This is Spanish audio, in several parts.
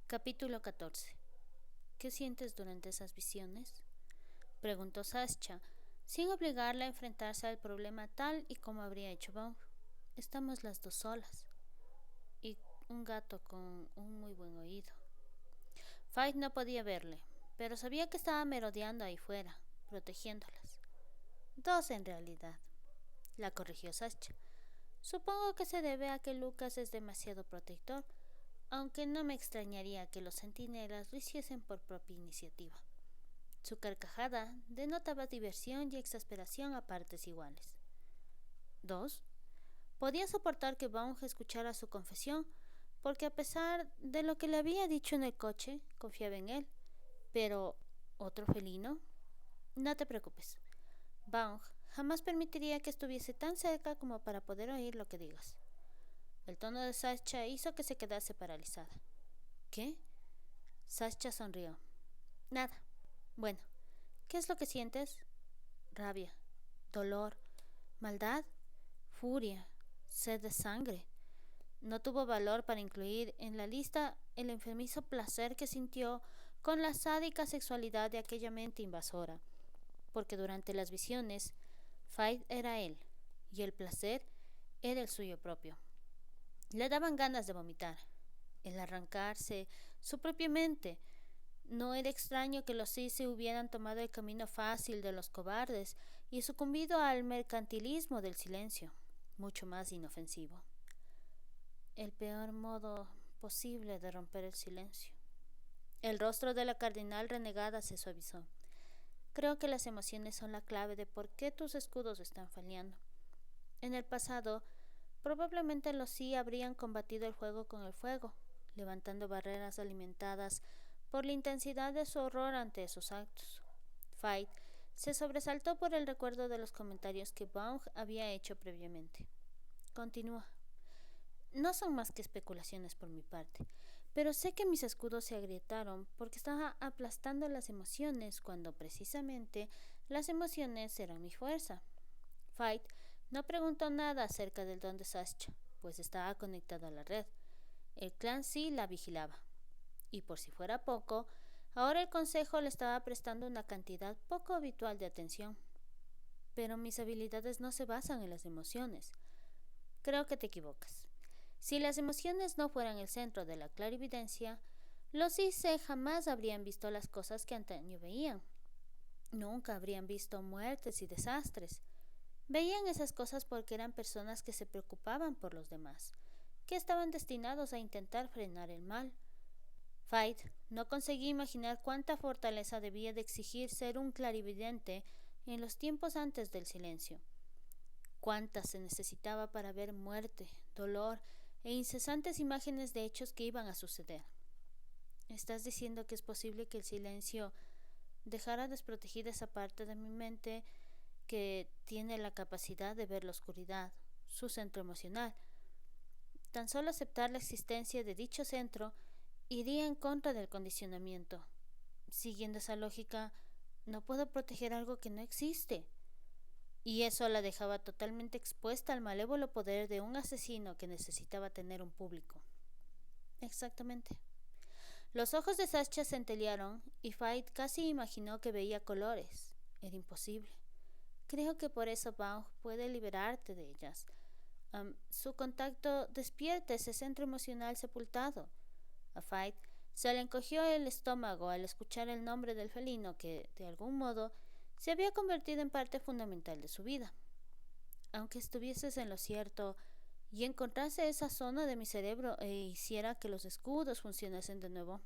Capítulo 14. ¿Qué sientes durante esas visiones?, preguntó Sascha, sin obligarla a enfrentarse al problema tal y como habría hecho Vaughn. Estamos las dos solas. Y un gato con un muy buen oído. Faith no podía verle, pero sabía que estaba merodeando ahí fuera, protegiéndolas. Dos en realidad, la corrigió Sascha. Supongo que se debe a que Lucas es demasiado protector, aunque no me extrañaría que los centinelas lo hiciesen por propia iniciativa. Su carcajada denotaba diversión y exasperación a partes iguales. 2. Podía soportar que Vaughn escuchara su confesión, porque a pesar de lo que le había dicho en el coche, confiaba en él. Pero, ¿otro felino? No te preocupes. Vaughn jamás permitiría que estuviese tan cerca como para poder oír lo que digas. El tono de Sascha hizo que se quedase paralizada. ¿Qué? Sascha sonrió. Nada. Bueno, ¿qué es lo que sientes? Rabia, dolor, maldad, furia, sed de sangre. No tuvo valor para incluir en la lista el enfermizo placer que sintió con la sádica sexualidad de aquella mente invasora, porque durante las visiones, Faith era él, y el placer era el suyo propio. Le daban ganas de vomitar, el arrancarse su propia mente. No era extraño que los Cise hubieran tomado el camino fácil de los cobardes y sucumbido al mercantilismo del silencio, mucho más inofensivo. El peor modo posible de romper el silencio. El rostro de la cardenal renegada se suavizó. Creo que las emociones son la clave de por qué tus escudos están fallando. En el pasado, probablemente los sí habrían combatido el fuego con el fuego, levantando barreras alimentadas por la intensidad de su horror ante esos actos. Faith se sobresaltó por el recuerdo de los comentarios que Vaughn había hecho previamente. Continúa. No son más que especulaciones por mi parte, pero sé que mis escudos se agrietaron porque estaba aplastando las emociones cuando precisamente las emociones eran mi fuerza. Faith no preguntó nada acerca del don de Sascha, pues estaba conectado a la red. El clan sí la vigilaba. Y por si fuera poco, ahora el consejo le estaba prestando una cantidad poco habitual de atención. Pero mis habilidades no se basan en las emociones. Creo que te equivocas. Si las emociones no fueran el centro de la clarividencia, los IC jamás habrían visto las cosas que antaño veían. Nunca habrían visto muertes y desastres. Veían esas cosas porque eran personas que se preocupaban por los demás, que estaban destinados a intentar frenar el mal. Faith no conseguía imaginar cuánta fortaleza debía de exigir ser un clarividente en los tiempos antes del silencio. Cuánta se necesitaba para ver muerte, dolor e incesantes imágenes de hechos que iban a suceder. ¿Estás diciendo que es posible que el silencio dejara desprotegida esa parte de mi mente que tiene la capacidad de ver la oscuridad, su centro emocional? Tan solo aceptar la existencia de dicho centro iría en contra del condicionamiento. Siguiendo esa lógica, no puedo proteger algo que no existe. Y eso la dejaba totalmente expuesta al malévolo poder de un asesino que necesitaba tener un público. Exactamente. Los ojos de Sascha centellearon y Faith casi imaginó que veía colores. Era imposible. Creo que por eso Vaughn puede liberarte de ellas. Su contacto despierta ese centro emocional sepultado. A Faith se le encogió el estómago al escuchar el nombre del felino que, de algún modo, se había convertido en parte fundamental de su vida. Aunque estuvieses en lo cierto y encontrase esa zona de mi cerebro e hiciera que los escudos funcionasen de nuevo,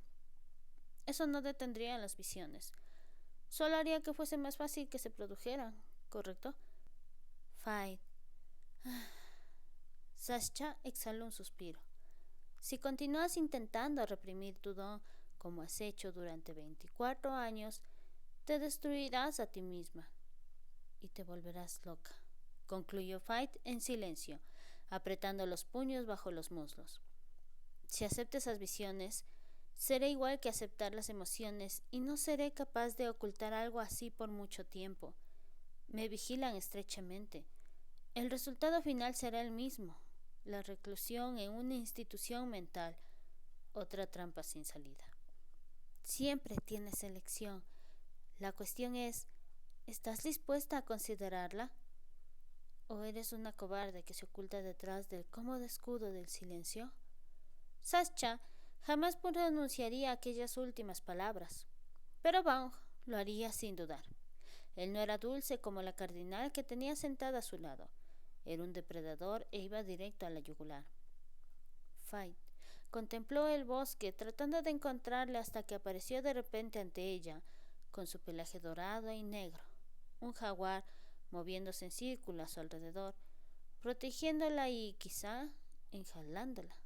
eso no detendría las visiones. Solo haría que fuese más fácil que se produjeran, ¿correcto? Faith. Sascha exhaló un suspiro. Si continúas intentando reprimir tu don como has hecho durante 24 años, te destruirás a ti misma y te volverás loca, concluyó Faith en silencio, apretando los puños bajo los muslos. Si acepto esas visiones, seré igual que aceptar las emociones y no seré capaz de ocultar algo así por mucho tiempo. Me vigilan estrechamente. El resultado final será el mismo, la reclusión en una institución mental. Otra trampa sin salida. Siempre tienes elección. La cuestión es, ¿estás dispuesta a considerarla? ¿O eres una cobarde que se oculta detrás del cómodo escudo del silencio? Sascha jamás pronunciaría aquellas últimas palabras, pero Vaughn lo haría sin dudar. Él no era dulce como la cardinal que tenía sentada a su lado. Era un depredador e iba directo a la yugular. Faith contempló el bosque tratando de encontrarle hasta que apareció de repente ante ella, con su pelaje dorado y negro, un jaguar moviéndose en círculo a su alrededor, protegiéndola y, quizá, enjaulándola.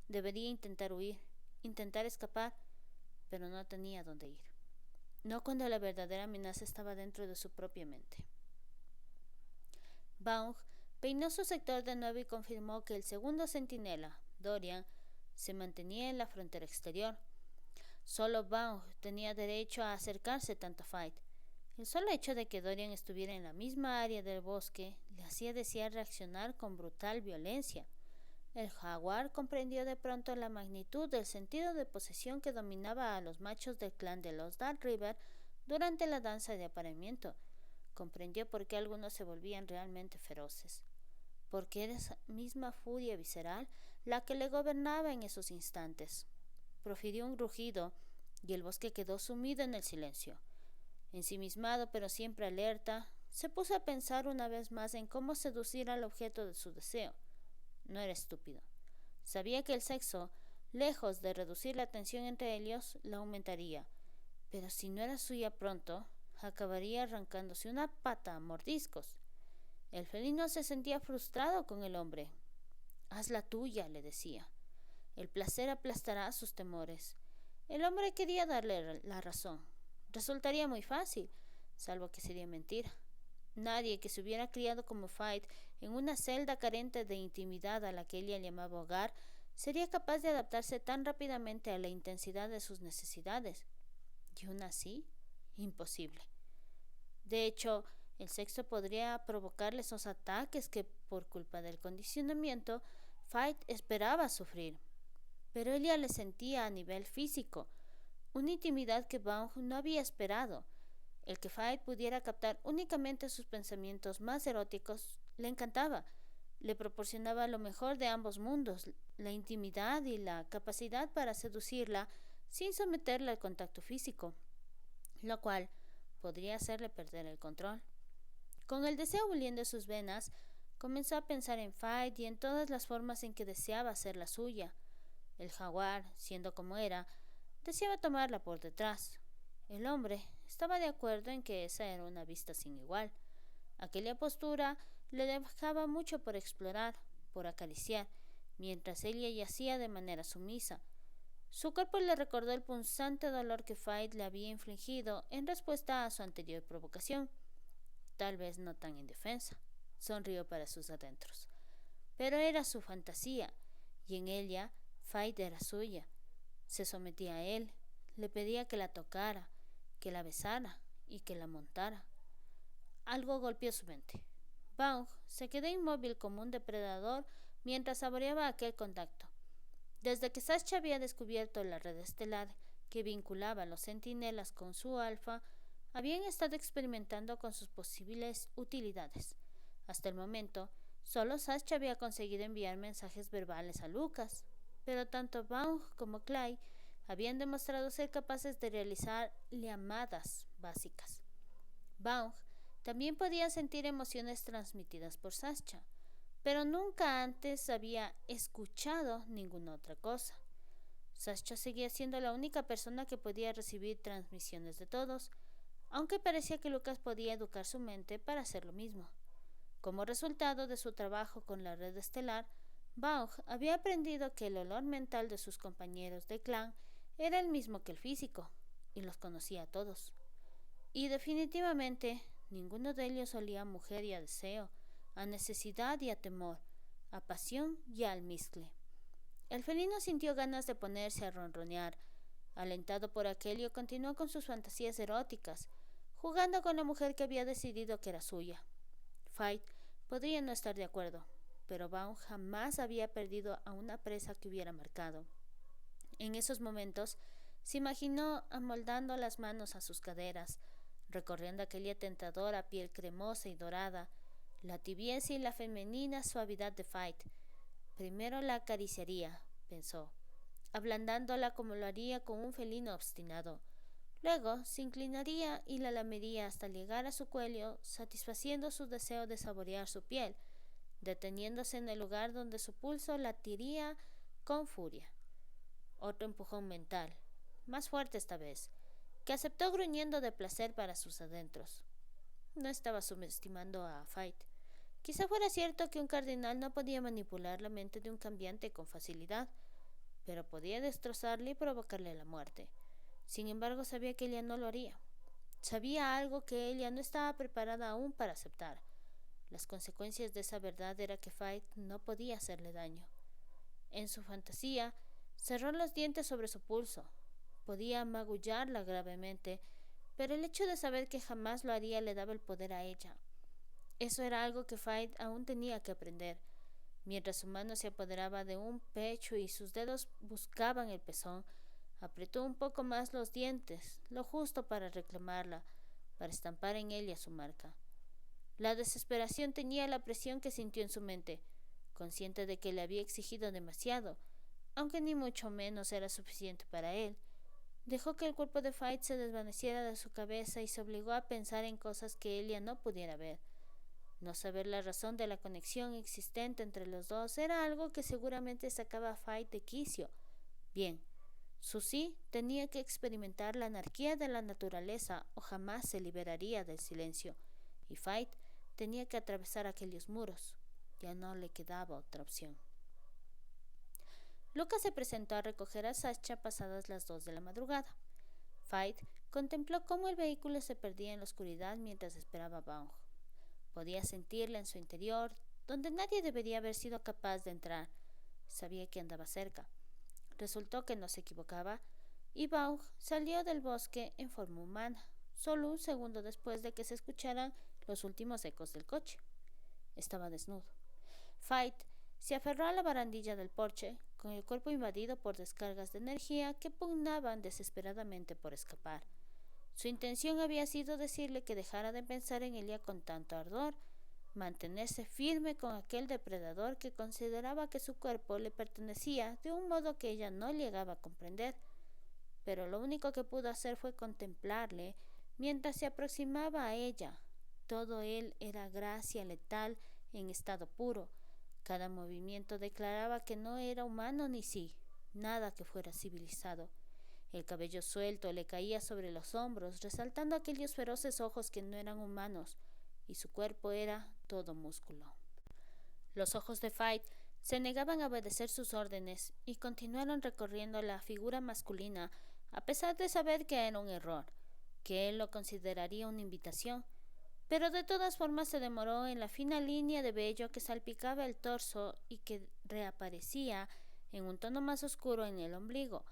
Debería intentar huir, intentar escapar, pero no tenía dónde ir. No cuando la verdadera amenaza estaba dentro de su propia mente. Vaughn peinó su sector de nuevo y confirmó que el segundo centinela, Dorian, se mantenía en la frontera exterior. Solo Vaughn tenía derecho a acercarse tanto a Faith. El solo hecho de que Dorian estuviera en la misma área del bosque le hacía desear reaccionar con brutal violencia. El jaguar comprendió de pronto la magnitud del sentido de posesión que dominaba a los machos del clan de los Dark River durante la danza de apareamiento. Comprendió por qué algunos se volvían realmente feroces. Porque era esa misma furia visceral la que le gobernaba en esos instantes. Profirió un rugido y el bosque quedó sumido en el silencio. Ensimismado pero siempre alerta, se puso a pensar una vez más en cómo seducir al objeto de su deseo. No era estúpido. Sabía que el sexo, lejos de reducir la tensión entre ellos, la aumentaría. Pero si no era suya pronto, acabaría arrancándose una pata a mordiscos. El felino se sentía frustrado con el hombre. «Haz la tuya», le decía. «El placer aplastará sus temores». El hombre quería darle la razón. Resultaría muy fácil, salvo que sería mentira. Nadie que se hubiera criado como Faith en una celda carente de intimidad a la que ella llamaba hogar sería capaz de adaptarse tan rápidamente a la intensidad de sus necesidades. Y aún así, imposible. De hecho, el sexo podría provocarle esos ataques que, por culpa del condicionamiento, Faith esperaba sufrir. Pero ella le sentía a nivel físico, una intimidad que Vaughn no había esperado. El que Faith pudiera captar únicamente sus pensamientos más eróticos le encantaba. Le proporcionaba lo mejor de ambos mundos, la intimidad y la capacidad para seducirla sin someterla al contacto físico, lo cual podría hacerle perder el control. Con el deseo bullendo en sus venas, comenzó a pensar en Faith y en todas las formas en que deseaba hacerla suya. El jaguar, siendo como era, deseaba tomarla por detrás. El hombre estaba de acuerdo en que esa era una vista sin igual. Aquella postura le dejaba mucho por explorar, por acariciar, mientras ella yacía de manera sumisa. Su cuerpo le recordó el punzante dolor que Faith le había infligido en respuesta a su anterior provocación. Tal vez no tan indefensa, sonrió para sus adentros. Pero era su fantasía, y en ella Faith era suya. Se sometía a él, le pedía que la tocara, que la besara y que la montara. Algo golpeó su mente. Vaughn se quedó inmóvil como un depredador mientras saboreaba aquel contacto. Desde que Sascha había descubierto la red estelar que vinculaba a los centinelas con su alfa, habían estado experimentando con sus posibles utilidades. Hasta el momento, solo Sascha había conseguido enviar mensajes verbales a Lucas, pero tanto Vaughn como Clay habían demostrado ser capaces de realizar llamadas básicas. Vaughn también podía sentir emociones transmitidas por Sascha, pero nunca antes había escuchado ninguna otra cosa. Sascha seguía siendo la única persona que podía recibir transmisiones de todos, aunque parecía que Lucas podía educar su mente para hacer lo mismo. Como resultado de su trabajo con la red estelar, Vaughn había aprendido que el olor mental de sus compañeros de clan era el mismo que el físico, y los conocía a todos. Y definitivamente ninguno de ellos olía a mujer y a deseo, a necesidad y a temor, a pasión y a almizcle. El felino sintió ganas de ponerse a ronronear. Alentado por aquello, continuó con sus fantasías eróticas, jugando con la mujer que había decidido que era suya. Faith podría no estar de acuerdo, pero Vaughn jamás había perdido a una presa que hubiera marcado. En esos momentos se imaginó amoldando las manos a sus caderas, recorriendo aquella tentadora piel cremosa y dorada, la tibieza y la femenina suavidad de Fight. Primero la acariciaría, pensó, ablandándola como lo haría con un felino obstinado. Luego se inclinaría y la lamería hasta llegar a su cuello, satisfaciendo su deseo de saborear su piel, deteniéndose en el lugar donde su pulso latiría con furia. Otro empujón mental, más fuerte esta vez, que aceptó gruñendo de placer para sus adentros. No estaba subestimando a Fight. Quizá fuera cierto que un cardenal no podía manipular la mente de un cambiante con facilidad, pero podía destrozarle y provocarle la muerte. Sin embargo, sabía que ella no lo haría. Sabía algo que ella no estaba preparada aún para aceptar. Las consecuencias de esa verdad era que Fight no podía hacerle daño. En su fantasía, cerró los dientes sobre su pulso. Podía magullarla gravemente, pero el hecho de saber que jamás lo haría le daba el poder a ella. Eso era algo que Fight aún tenía que aprender. Mientras su mano se apoderaba de un pecho y sus dedos buscaban el pezón, apretó un poco más los dientes, lo justo para reclamarla, para estampar en ella su marca. La desesperación tenía la presión que sintió en su mente, consciente de que le había exigido demasiado, aunque ni mucho menos era suficiente para él. Dejó que el cuerpo de Fight se desvaneciera de su cabeza y se obligó a pensar en cosas que ella no pudiera ver. No saber la razón de la conexión existente entre los dos era algo que seguramente sacaba a Fight de quicio. Bien, Susie tenía que experimentar la anarquía de la naturaleza o jamás se liberaría del silencio, y Fight tenía que atravesar aquellos muros. Ya no le quedaba otra opción. Lucas se presentó a recoger a Sasha pasadas las 2 de la madrugada. Fight contempló cómo el vehículo se perdía en la oscuridad mientras esperaba a Vaughn. Podía sentirla en su interior, donde nadie debería haber sido capaz de entrar. Sabía que andaba cerca. Resultó que no se equivocaba, y Vaughn salió del bosque en forma humana, solo un segundo después de que se escucharan los últimos ecos del coche. Estaba desnudo. Fight se aferró a la barandilla del porche, con el cuerpo invadido por descargas de energía que pugnaban desesperadamente por escapar. Su intención había sido decirle que dejara de pensar en ella con tanto ardor, mantenerse firme con aquel depredador que consideraba que su cuerpo le pertenecía de un modo que ella no llegaba a comprender. Pero lo único que pudo hacer fue contemplarle mientras se aproximaba a ella. Todo él era gracia letal en estado puro. Cada movimiento declaraba que no era humano ni sí, nada que fuera civilizado. El cabello suelto le caía sobre los hombros, resaltando aquellos feroces ojos que no eran humanos, y su cuerpo era todo músculo. Los ojos de Fight se negaban a obedecer sus órdenes y continuaron recorriendo la figura masculina, a pesar de saber que era un error, que él lo consideraría una invitación. Pero de todas formas se demoró en la fina línea de vello que salpicaba el torso y que reaparecía en un tono más oscuro en el ombligo.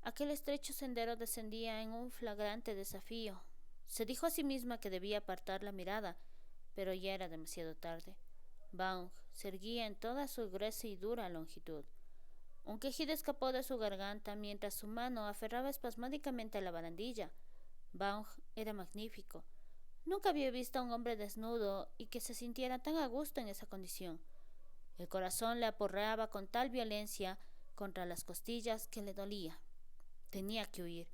Aquel estrecho sendero descendía en un flagrante desafío. Se dijo a sí misma que debía apartar la mirada, pero ya era demasiado tarde. Vaughn se erguía en toda su gruesa y dura longitud. Un quejido escapó de su garganta mientras su mano aferraba espasmódicamente a la barandilla. Vaughn era magnífico. Nunca había visto a un hombre desnudo y que se sintiera tan a gusto en esa condición. El corazón le aporreaba con tal violencia contra las costillas que le dolía. Tenía que huir,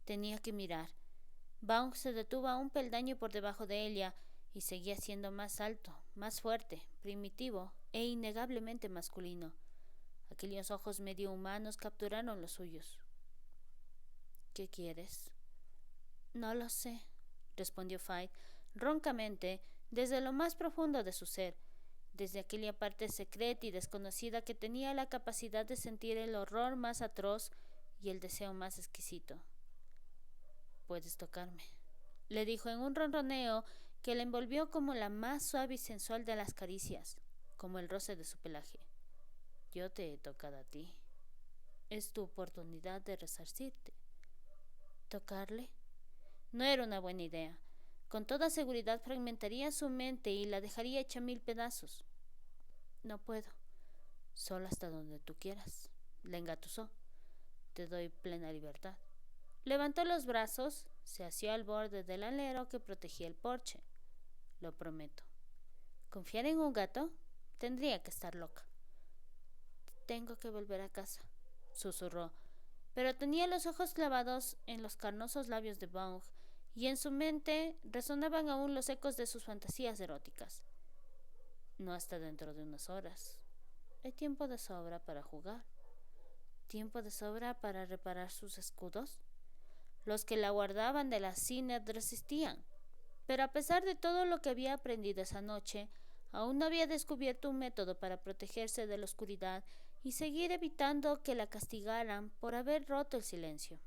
tenía que mirar. Vaughn se detuvo a un peldaño por debajo de ella y seguía siendo más alto, más fuerte, primitivo e innegablemente masculino. Aquellos ojos medio humanos capturaron los suyos. ¿Qué quieres? No lo sé, respondió Fight roncamente desde lo más profundo de su ser, desde aquella parte secreta y desconocida que tenía la capacidad de sentir el horror más atroz y el deseo más exquisito. Puedes tocarme, le dijo en un ronroneo que le envolvió como la más suave y sensual de las caricias, como el roce de su pelaje. Yo te he tocado a ti. Es tu oportunidad de resarcirte. ¿Tocarle? No era una buena idea. Con toda seguridad fragmentaría su mente y la dejaría hecha 1000 pedazos. No puedo. Solo hasta donde tú quieras, le engatusó. Te doy plena libertad. Levantó los brazos, se asió al borde del alero que protegía el porche. Lo prometo. ¿Confiar en un gato? Tendría que estar loca. Tengo que volver a casa, susurró, pero tenía los ojos clavados en los carnosos labios de Bong y en su mente resonaban aún los ecos de sus fantasías eróticas. No hasta dentro de unas horas. Hay tiempo de sobra para jugar. ¿Tiempo de sobra para reparar sus escudos? Los que la guardaban de la Syned resistían, pero a pesar de todo lo que había aprendido esa noche, aún no había descubierto un método para protegerse de la oscuridad y seguir evitando que la castigaran por haber roto el silencio.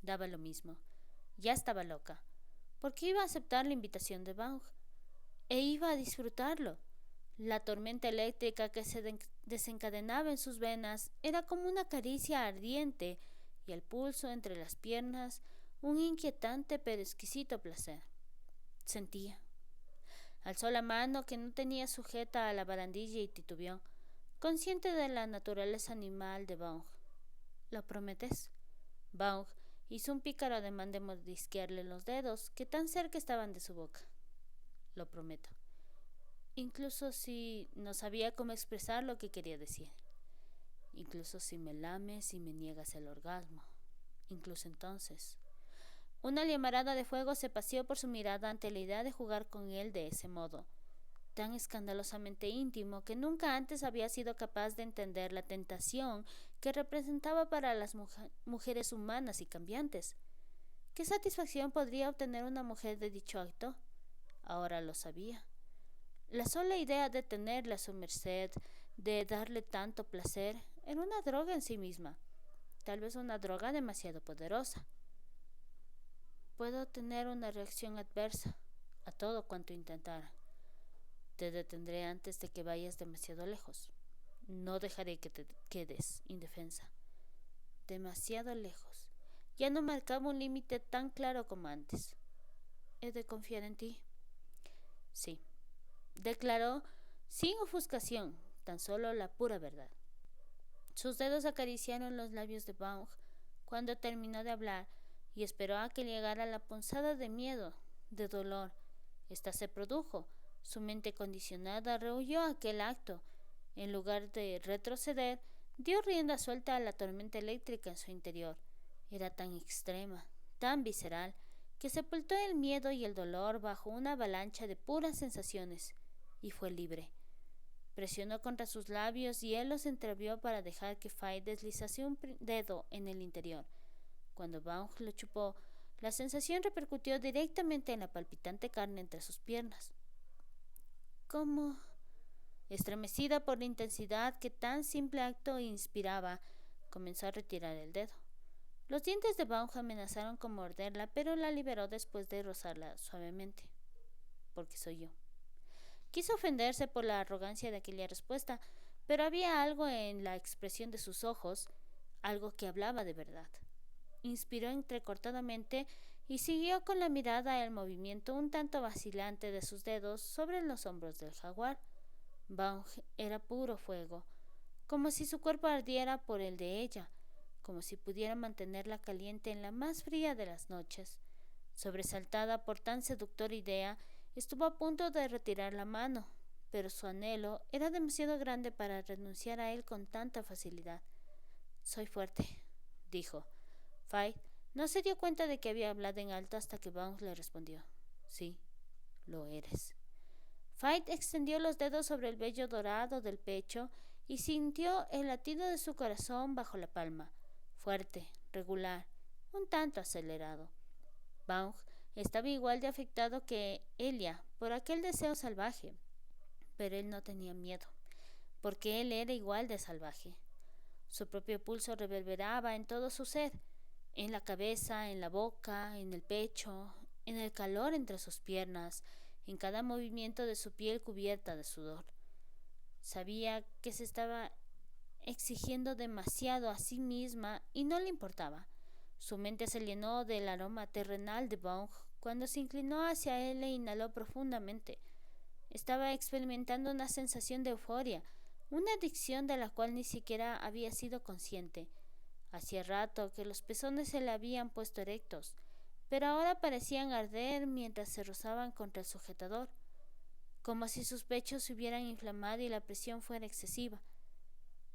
Daba lo mismo. Ya estaba loca. Porque iba a aceptar la invitación de Bang e iba a disfrutarlo. La tormenta eléctrica que se desencadenaba en sus venas era como una caricia ardiente y el pulso entre las piernas un inquietante pero exquisito placer. Sentía. Alzó la mano que no tenía sujeta a la barandilla y titubeó, consciente de la naturaleza animal de Bong. ¿Lo prometes? Bong hizo un pícaro ademán de mordisquearle los dedos que tan cerca estaban de su boca. Lo prometo. Incluso si no sabía cómo expresar lo que quería decir. Incluso si me lames y me niegas el orgasmo. Incluso entonces. Una llamarada de fuego se paseó por su mirada ante la idea de jugar con él de ese modo, tan escandalosamente íntimo que nunca antes había sido capaz de entender la tentación que representaba para las mujeres humanas y cambiantes. ¿Qué satisfacción podría obtener una mujer de dicho acto? Ahora lo sabía. La sola idea de tenerla a su merced, de darle tanto placer, era una droga en sí misma, tal vez una droga demasiado poderosa. Puedo tener una reacción adversa a todo cuanto intentara. Te detendré antes de que vayas demasiado lejos. No dejaré que te quedes indefensa. Demasiado lejos. Ya no marcaba un límite tan claro como antes. ¿He de confiar en ti? Sí, declaró sin ofuscación, tan solo la pura verdad. Sus dedos acariciaron los labios de Bong cuando terminó de hablar y esperó a que llegara la punzada de miedo, de dolor. Esta se produjo. Su mente condicionada rehuyó aquel acto. En lugar de retroceder, dio rienda suelta a la tormenta eléctrica en su interior. Era tan extrema, tan visceral, que sepultó el miedo y el dolor bajo una avalancha de puras sensaciones, y fue libre. Presionó contra sus labios y él los entreabrió para dejar que Fay deslizase un dedo en el interior. Cuando Bong lo chupó, la sensación repercutió directamente en la palpitante carne entre sus piernas. ¿Cómo? Estremecida por la intensidad que tan simple acto inspiraba, comenzó a retirar el dedo. Los dientes de Bong amenazaron con morderla, pero la liberó después de rozarla suavemente. Porque soy yo. Quiso ofenderse por la arrogancia de aquella respuesta, pero había algo en la expresión de sus ojos, algo que hablaba de verdad. Inspiró entrecortadamente y siguió con la mirada el movimiento un tanto vacilante de sus dedos sobre los hombros del jaguar. Bong era puro fuego, como si su cuerpo ardiera por el de ella, como si pudiera mantenerla caliente en la más fría de las noches. Sobresaltada por tan seductora idea, estuvo a punto de retirar la mano, pero su anhelo era demasiado grande para renunciar a él con tanta facilidad. Soy fuerte, dijo. Fay no se dio cuenta de que había hablado en alto hasta que Bong le respondió. Sí, lo eres. Fay extendió los dedos sobre el vello dorado del pecho y sintió el latido de su corazón bajo la palma, fuerte, regular, un tanto acelerado. Bong estaba igual de afectado que Elia por aquel deseo salvaje, pero él no tenía miedo, porque él era igual de salvaje. Su propio pulso reverberaba en todo su ser, en la cabeza, en la boca, en el pecho, en el calor entre sus piernas, en cada movimiento de su piel cubierta de sudor. Sabía que se estaba exigiendo demasiado a sí misma y no le importaba. Su mente se llenó del aroma terrenal de Bong cuando se inclinó hacia él e inhaló profundamente. Estaba experimentando una sensación de euforia, una adicción de la cual ni siquiera había sido consciente. Hacía rato que los pezones se le habían puesto erectos, pero ahora parecían arder mientras se rozaban contra el sujetador, como si sus pechos se hubieran inflamado y la presión fuera excesiva.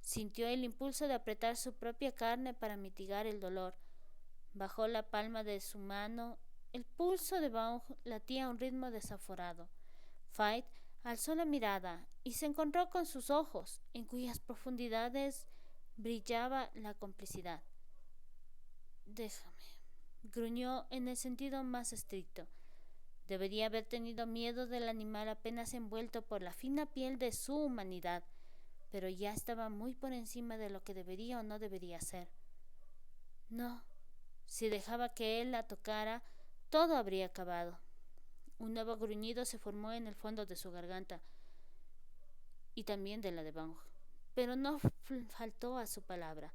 Sintió el impulso de apretar su propia carne para mitigar el dolor. Bajó la palma de su mano. El pulso de Vaughn latía a un ritmo desaforado. Fight alzó la mirada y se encontró con sus ojos, en cuyas profundidades brillaba la complicidad. Déjame, gruñó en el sentido más estricto. Debería haber tenido miedo del animal apenas envuelto por la fina piel de su humanidad, pero ya estaba muy por encima de lo que debería o no debería ser. No, si dejaba que él la tocara, todo habría acabado. Un nuevo gruñido se formó en el fondo de su garganta y también de la de Bang, pero no faltó a su palabra.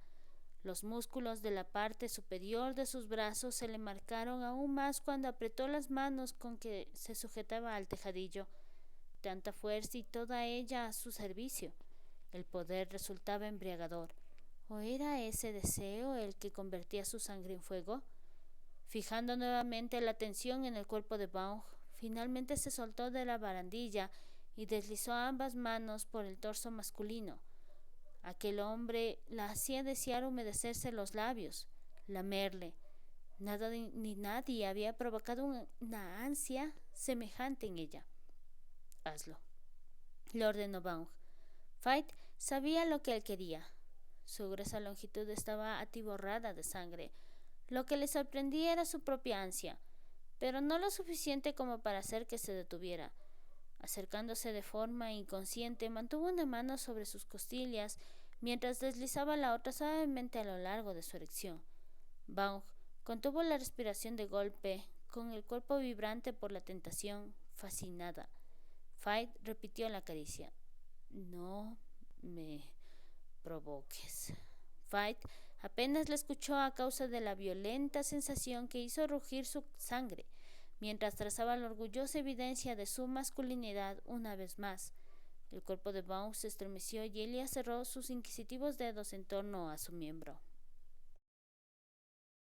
Los músculos de la parte superior de sus brazos se le marcaron aún más cuando apretó las manos con que se sujetaba al tejadillo. Tanta fuerza y toda ella a su servicio. El poder resultaba embriagador. ¿O era ese deseo el que convertía su sangre en fuego? Fijando nuevamente la atención en el cuerpo de Baugh, finalmente se soltó de la barandilla y deslizó ambas manos por el torso masculino. Aquel hombre la hacía desear humedecerse los labios, lamerle. Nada ni nadie había provocado una ansia semejante en ella. Hazlo, le ordenó Baugh. Fight sabía lo que él quería. Su gruesa longitud estaba atiborrada de sangre. Lo que le sorprendía era su propia ansia, pero no lo suficiente como para hacer que se detuviera. Acercándose de forma inconsciente, mantuvo una mano sobre sus costillas mientras deslizaba la otra suavemente a lo largo de su erección. Baugh contuvo la respiración de golpe, con el cuerpo vibrante por la tentación, fascinada. Fight repitió la caricia. No me provoques. Fight apenas la escuchó a causa de la violenta sensación que hizo rugir su sangre, mientras trazaba la orgullosa evidencia de su masculinidad una vez más. El cuerpo de Baugh se estremeció y Elia cerró sus inquisitivos dedos en torno a su miembro.